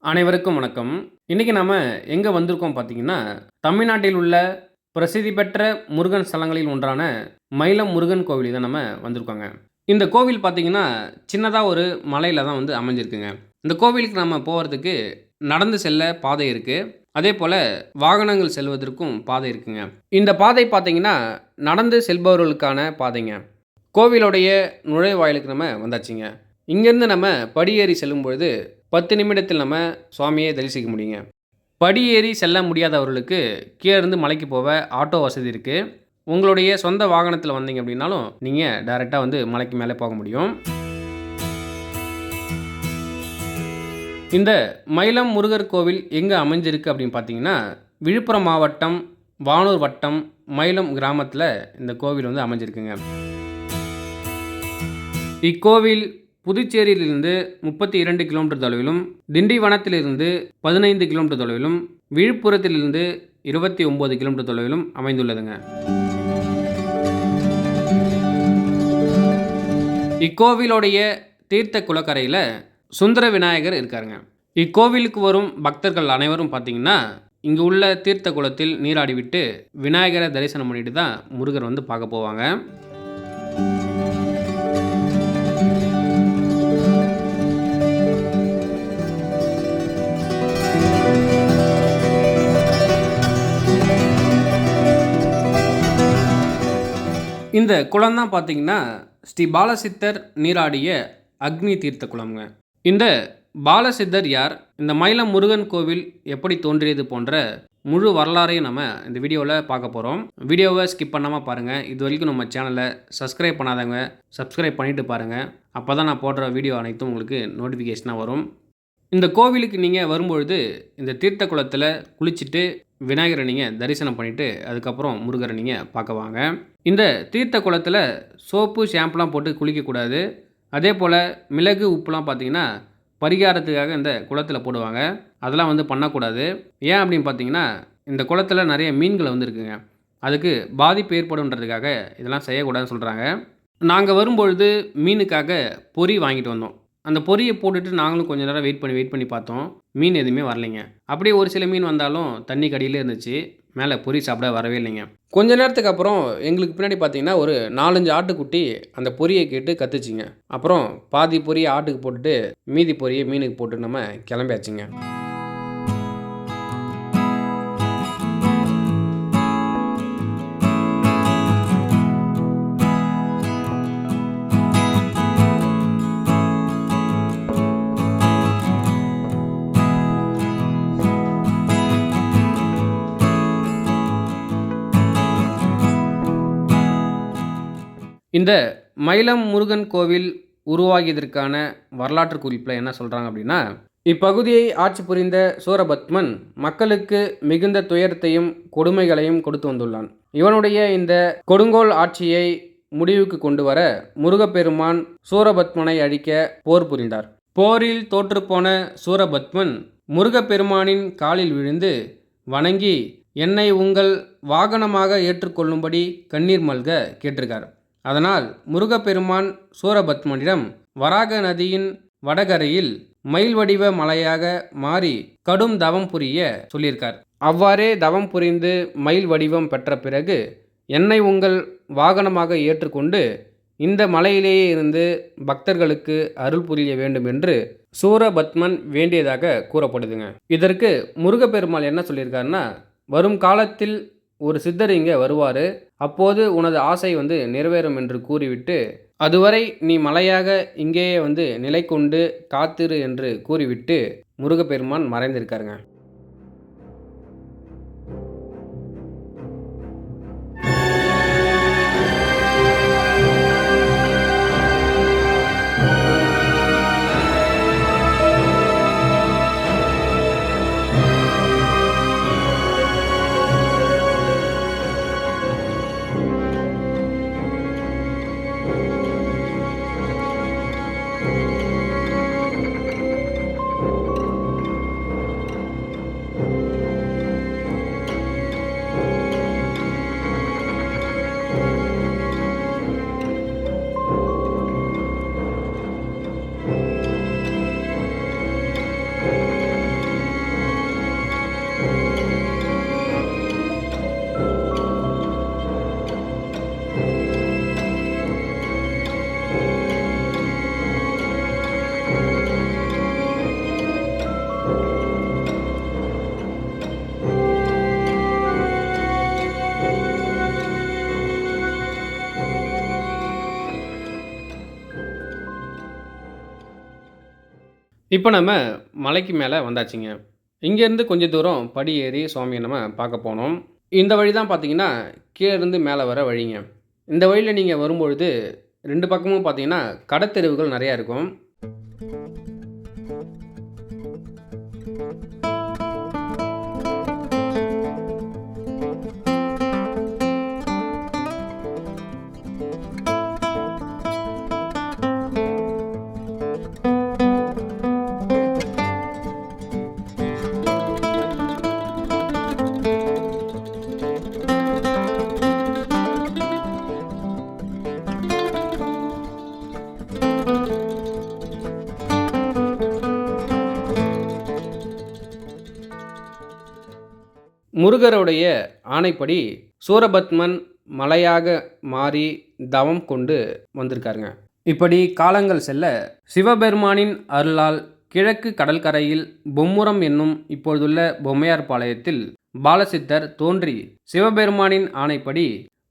அனைவருக்கும் வணக்கம். இன்னைக்கு நாம எங்க வந்திருக்கோம் பார்த்தீங்கன்னா, தமிழ்நாட்டில் உள்ள பிரசித்தி பெற்ற முருகன் ஸ்தலங்களில் ஒன்றான மயிலம் முருகன் கோவிலுக்கு தான் நம்ம வந்திருக்கோங்க. இந்த கோவில் பார்த்தீங்கன்னா, சின்னதா ஒரு மலையில தான் வந்து அமைஞ்சிருக்குங்க. இந்த கோவிலுக்கு நம்ம போறதுக்கு நடந்து செல்ல பாதை இருக்கு. அதேபோல வாகனங்கள் செல்வதற்கும் பாதை இருக்குங்க. இந்த பாதை பார்த்தீங்கன்னா, நடந்து செல்பவர்களுக்கான பாதைங்க. கோவிலுடைய நுழைவாயிலுக்கு நம்ம வந்தாச்சுங்க. இங்கேருந்து நம்ம படியேறி செல்லும்பொழுது 10 நிமிடத்தில் நம்ம சுவாமியை தரிசிக்க முடியுங்க. படியேறி செல்ல முடியாதவர்களுக்கு கீழே இருந்து மலைக்கு போக ஆட்டோ வசதி இருக்குது. உங்களுடைய சொந்த வாகனத்தில் வந்தீங்க அப்படின்னாலும் நீங்கள் டைரெக்டாக வந்து மலைக்கு மேலே போக முடியும். இந்த மயிலம் முருகர் கோவில் எங்கே அமைஞ்சிருக்கு அப்படின்னு பார்த்தீங்கன்னா, விழுப்புரம் மாவட்டம் வானூர் வட்டம் மயிலம் கிராமத்தில் இந்த கோவில் வந்து அமைஞ்சிருக்குங்க. இக்கோவில் புதுச்சேரியிலிருந்து 32 கிலோமீட்டர் தொலைவிலும், திண்டிவனத்திலிருந்து 15 கிலோமீட்டர் தொலைவிலும், விழுப்புரத்திலிருந்து 29 கிலோமீட்டர் தொலைவிலும் அமைந்துள்ளதுங்க. இக்கோவிலுடைய தீர்த்த குளக்கரையில் சுந்தர விநாயகர் இருக்காருங்க. இக்கோவிலுக்கு வரும் பக்தர்கள் அனைவரும் பார்த்தீங்கன்னா, இங்கு உள்ள தீர்த்த குளத்தில் நீராடிவிட்டு விநாயகரை தரிசனம் பண்ணிட்டு தான் முருகர் வந்து பார்க்க போவாங்க. இந்த குளம் தான் பார்த்தீங்கன்னா, ஸ்ரீ பாலசித்தர் நீராடிய அக்னி தீர்த்த குளம்ங்க. இந்த பாலசித்தர் யார், இந்த மயிலம் முருகன் கோவில் எப்படி தோன்றியது போன்ற முழு வரலாறையும் நம்ம இந்த வீடியோவில் பார்க்க போகிறோம். வீடியோவை ஸ்கிப் பண்ணாமல் பாருங்கள். இது வரைக்கும் நம்ம சேனலை சப்ஸ்கிரைப் பண்ணாதவங்க சப்ஸ்கிரைப் பண்ணிவிட்டு பாருங்கள். அப்போ தான் நான் போடுற வீடியோ அனைத்தும் உங்களுக்கு நோட்டிஃபிகேஷனாக வரும். இந்த கோவிலுக்கு நீங்கள் வரும்பொழுது இந்த தீர்த்த குளத்தில் குளிச்சுட்டு விநாயகரை நீங்கள் தரிசனம் பண்ணிவிட்டு அதுக்கப்புறம் முருகரை நீங்கள் பார்க்க வாங்க. இந்த தீர்த்த குளத்தில் சோப்பு ஷாம்புலாம் போட்டு குளிக்கக்கூடாது. அதே போல் மிளகு உப்புலாம் பார்த்திங்கன்னா பரிகாரத்துக்காக இந்த குளத்தில் போடுவாங்க. அதெல்லாம் வந்து பண்ணக்கூடாது. ஏன் அப்படின்னு பார்த்தீங்கன்னா, இந்த குளத்தில் நிறைய மீன்கள் வந்து இருக்குங்க. அதுக்கு பாதிப்பு ஏற்படுன்றதுக்காக இதெல்லாம் செய்யக்கூடாதுன்னு சொல்கிறாங்க. நாங்கள் வரும்பொழுது மீனுக்காக பொரி வாங்கிட்டு வந்தோம். அந்த பொரியை போட்டுட்டு நாங்களும் கொஞ்சம் நேரம் வெயிட் பண்ணி பார்த்தோம். மீன் எதுவுமே வரலைங்க. அப்படியே ஒரு சில மீன் வந்தாலும் தண்ணி கடியிலே இருந்துச்சு. மேலே பொரி சாப்பிட வரவே இல்லைங்க. கொஞ்ச நேரத்துக்கு அப்புறம் எங்களுக்கு பின்னாடி பார்த்தீங்கன்னா ஒரு 4-5 ஆட்டுக்குட்டி அந்த பொரியை கேட்டு கத்துச்சிங்க. அப்புறம் பாதி பொரியை ஆட்டுக்கு போட்டுட்டு மீதி பொரியை மீனுக்கு போட்டு நம்ம கிளம்பியாச்சுங்க. இந்த மயிலம் முருகன் கோவில் உருவாகியதற்கான வரலாற்று குறிப்பில் என்ன சொல்கிறாங்க அப்படின்னா, இப்பகுதியை ஆட்சி புரிந்த சூரபத்மன் மக்களுக்கு மிகுந்த துயரத்தையும் கொடுமைகளையும் கொடுத்து வந்துள்ளான். இவனுடைய இந்த கொடுங்கோல் ஆட்சியை முடிவுக்கு கொண்டு வர முருகப்பெருமான் சூரபத்மனை அழிக்க போர் புரிந்தார். போரில் தோற்றுப்போன சூரபத்மன் முருகப்பெருமானின் காலில் விழுந்து வணங்கி என்னை உங்கள் வாகனமாக ஏற்றுக்கொள்ளும்படி கண்ணீர் மல்க கேட்டிருக்கார். அதனால் முருகப்பெருமான் சூரபத்மனிடம் வராக நதியின் வடகரையில் மயில் வடிவ மலையாக மாறி கடும் தவம் புரிய சொல்லியிருக்கார். அவ்வாறே தவம் புரிந்து மயில் வடிவம் பெற்ற பிறகு என்னை உங்கள் வாகனமாக ஏற்றுக்கொண்டு இந்த மலையிலேயே இருந்து பக்தர்களுக்கு அருள் புரிய வேண்டும் என்று சூரபத்மன் வேண்டியதாக கூறப்படுதுங்க. இதற்கு முருகப்பெருமாள் என்ன சொல்லியிருக்காருன்னா, வரும் காலத்தில் ஒரு சித்தர் இங்கே வருவார், அப்போது உனது ஆசை வந்து நிறைவேறும் என்று கூறிவிட்டு அதுவரை நீ மலையாக இங்கேயே வந்து நிலை கொண்டு காத்திரு என்று கூறிவிட்டு முருகப்பெருமான் மறைந்திருக்காருங்க. இப்போ நம்ம மலைக்கு மேலே வந்தாச்சுங்க. இங்கேருந்து கொஞ்சம் தூரம் படி ஏறி சுவாமிய நம்ம பார்க்க போனோம். இந்த வழி தான் பார்த்தீங்கன்னா, கீழ இருந்து மேலே வர வழிங்க. இந்த வழியில நீங்க வரும்பொழுது 2 பக்கமும் பார்த்தீங்கன்னா, கடத்தெருவுகள் நெறையா இருக்கும். முருகருடைய ஆணைப்படி சூரபத்மன் மலையாக மாறி தவம் கொண்டு வந்திருக்காருங்க. இப்படி காலங்கள் செல்ல சிவபெருமானின் அருளால் கிழக்கு கடற்கரையில் பொம்முரம் என்னும் இப்பொழுதுள்ள பொம்மையார்பாளையத்தில் பாலசித்தர் தோன்றி சிவபெருமானின் ஆணைப்படி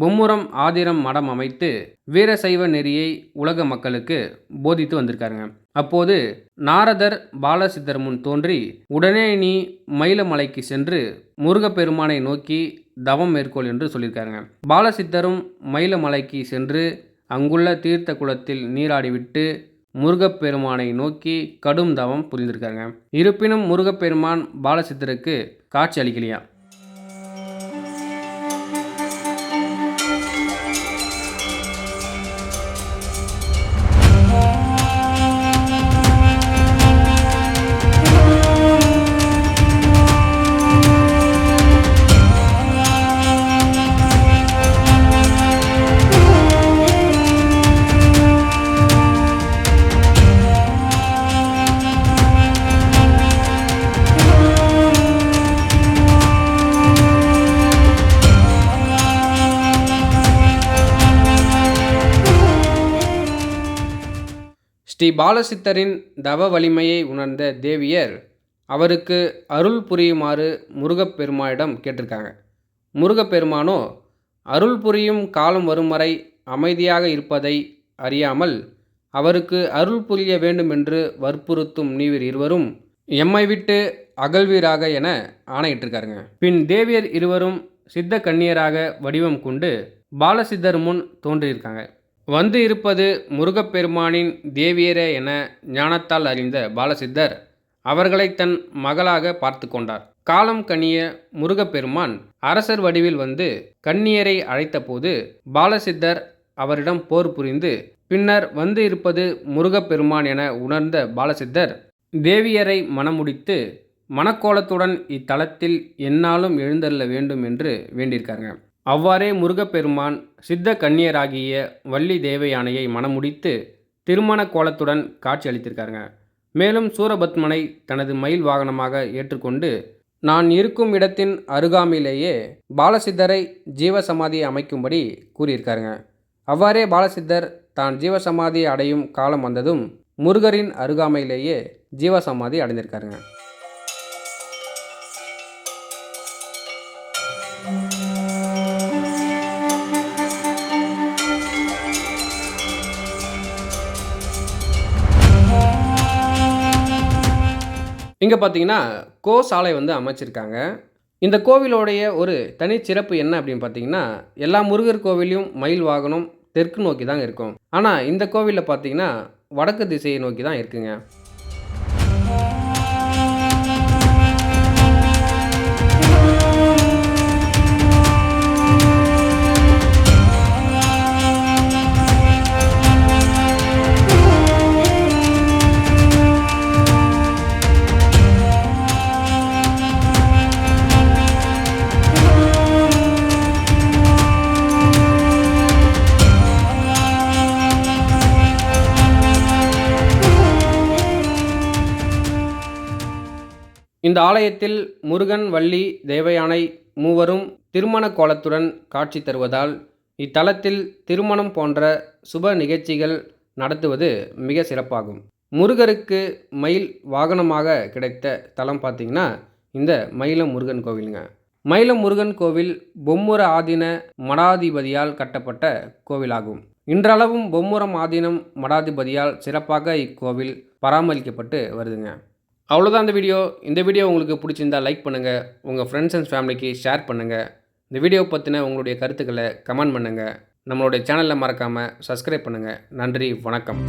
பொம்முரம் ஆதிரம் மடம் அமைத்து வீரசைவ நெறியை உலக மக்களுக்கு போதித்து வந்திருக்காருங்க. அப்போது நாரதர் பாலசித்தர் முன் தோன்றி, உடனே நீ மயிலமலைக்கு சென்று முருகப்பெருமானை நோக்கி தவம் மேற்கொள் என்று சொல்லியிருக்காருங்க. பாலசித்தரும் மயிலமலைக்கு சென்று அங்குள்ள தீர்த்த குளத்தில் நீராடிவிட்டு முருகப்பெருமானை நோக்கி கடும் தவம் புரிந்திருக்காருங்க. இருப்பினும் முருகப்பெருமான் பாலசித்தருக்கு காட்சி அளிக்கலையா. ஸ்ரீ பாலசித்தரின் தவ வலிமையை உணர்ந்த தேவியர் அவருக்கு அருள் புரியுமாறு முருகப்பெருமானிடம் கேட்டிருக்காங்க. முருகப்பெருமானோ அருள் புரியும் காலம் வரும் வரை அமைதியாக இருப்பதை அறியாமல் அவருக்கு அருள் புரிய வேண்டுமென்று வற்புறுத்தும் நீவிர் இருவரும் எம்மை விட்டு அகழ்வீராக என ஆணையிட்டிருக்காருங்க. பின் தேவியர் இருவரும் சித்த கன்னியராக வடிவம் கொண்டு பாலசித்தர் முன் தோன்றியிருக்காங்க. வந்து இருப்பது முருகப்பெருமானின் தேவியரே என ஞானத்தால் அறிந்த பாலசித்தர் அவர்களை தன் மகளாக பார்த்து கொண்டார். காலம் கனிய முருகப்பெருமான் அரசர் வடிவில் வந்து கன்னியரை அழைத்தபோது பாலசித்தர் அவரிடம் போர் புரிந்து பின்னர் வந்து இருப்பது முருகப்பெருமான் என உணர்ந்த பாலசித்தர் தேவியரை மணமுடித்து மணக்கோலத்துடன் இத்தலத்தில் எந்நாளும் எழுந்தருள வேண்டும் என்று வேண்டியிருக்காருங்க. அவ்வாறே முருகப்பெருமான் சித்த கன்னியராகிய வள்ளி தேவயானையை மணமுடித்து திருமண கோலத்துடன் காட்சி அளித்திருக்காருங்க. மேலும் சூரபத்மனை தனது மயில் வாகனமாக ஏற்றுக்கொண்டு நான் இருக்கும் இடத்தின் அருகாமையிலேயே பாலசித்தரை ஜீவசமாதி அமைக்கும்படி கூறியிருக்காருங்க. அவ்வாறே பாலசித்தர் தான் ஜீவசமாதி அடையும் காலம் வந்ததும் முருகரின் அருகாமையிலேயே ஜீவசமாதி அடைந்திருக்காருங்க. இங்கே பார்த்தீங்கன்னா சாலை வந்து அமைச்சிருக்காங்க. இந்த கோவிலோடைய ஒரு தனிச்சிறப்பு என்ன அப்படின்னு பார்த்தீங்கன்னா, எல்லா முருகர் கோவிலையும் மயில் வாகனம் தெற்கு நோக்கி தாங்க இருக்கும். ஆனால் இந்த கோவிலில் பார்த்தீங்கன்னா வடக்கு திசையை நோக்கி தான் இருக்குங்க. இந்த ஆலயத்தில் முருகன், வள்ளி, தேவயானை மூவரும் திருமண கோலத்துடன் காட்சி தருவதால் இத்தலத்தில் திருமணம் போன்ற சுப நிகழ்ச்சிகள் நடத்துவது மிக சிறப்பாகும். முருகருக்கு மயில் வாகனமாக கிடைத்த தலம் பார்த்திங்கன்னா இந்த மயிலம் முருகன் கோவிலுங்க. மயிலம் முருகன் கோவில் பொம்முர ஆதீன மடாதிபதியால் கட்டப்பட்ட கோவிலாகும். இன்றளவும் பொம்முரம் ஆதீனம் மடாதிபதியால் சிறப்பாக இக்கோவில் பராமரிக்கப்பட்டு வருதுங்க. அவ்வளோதான் இந்த வீடியோ. இந்த வீடியோ உங்களுக்கு பிடிச்சிருந்தால் லைக் பண்ணுங்கள், உங்கள் ஃப்ரெண்ட்ஸ் அண்ட் ஃபேமிலிக்கு ஷேர் பண்ணுங்கள். இந்த வீடியோ பற்றின உங்களுடைய கருத்துக்களை கமெண்ட் பண்ணுங்கள். நம்மளுடைய சேனலை மறக்காமல் சப்ஸ்கிரைப் பண்ணுங்கள். நன்றி, வணக்கம்.